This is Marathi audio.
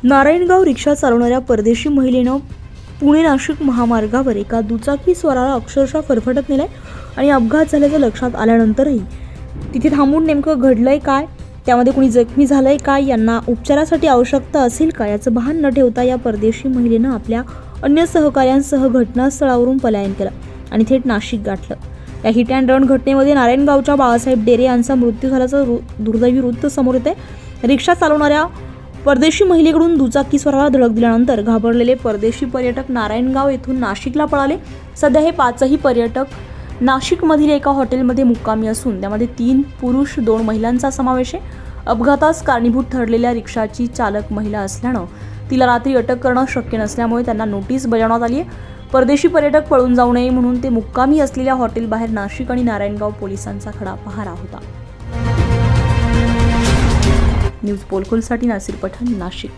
नारायणगाव रिक्षा चालवणाऱ्या परदेशी महिलेनं पुणे नाशिक महामार्गावर एका दुचाकी स्वाराला अक्षरशः फरफटत नेलाय आणि अपघात झाल्याचं लक्षात आल्यानंतरही तिथे थांबून नेमकं घडलंय काय, त्यामध्ये कोणी जखमी झालंय काय, यांना उपचारासाठी आवश्यकता असेल का याचं भान न ठेवता या परदेशी महिलेनं आपल्या अन्य सहकाऱ्यांसह घटनास्थळावरून पलायन केलं आणि थेट नाशिक गाठलं। या हिट अँड रन घटनेमध्ये नारायणगावच्या बाळासाहेब डेरे यांचा मृत्यू झाल्याचं दुर्दैवी वृत्त समोर येते। रिक्षा चालवणाऱ्या परदेशी महिलेकडून दुचाकीस्वाराला धडक दिल्यानंतर घाबरलेले परदेशी पर्यटक नारायणगाव येथून नाशिकला पळाले। सध्या हे पाचही पर्यटक नाशिकमधील एका हॉटेलमध्ये मुक्कामी असून त्यामध्ये 3 पुरुष 2 महिलांचा समावेश आहे। अपघातास कारणीभूत ठरलेल्या रिक्षाची चालक महिला असल्यानं तिला रात्री अटक करणं शक्य नसल्यामुळे त्यांना नोटीस बजावण्यात आली आहे। परदेशी पर्यटक पळून जाऊ नये म्हणून ते मुक्कामी असलेल्या हॉटेलबाहेर नाशिक आणि नारायणगाव पोलिसांचा खडा पहारा होता। न्यूज पोलखोलसाठी नासिर पठाण, नाशिक।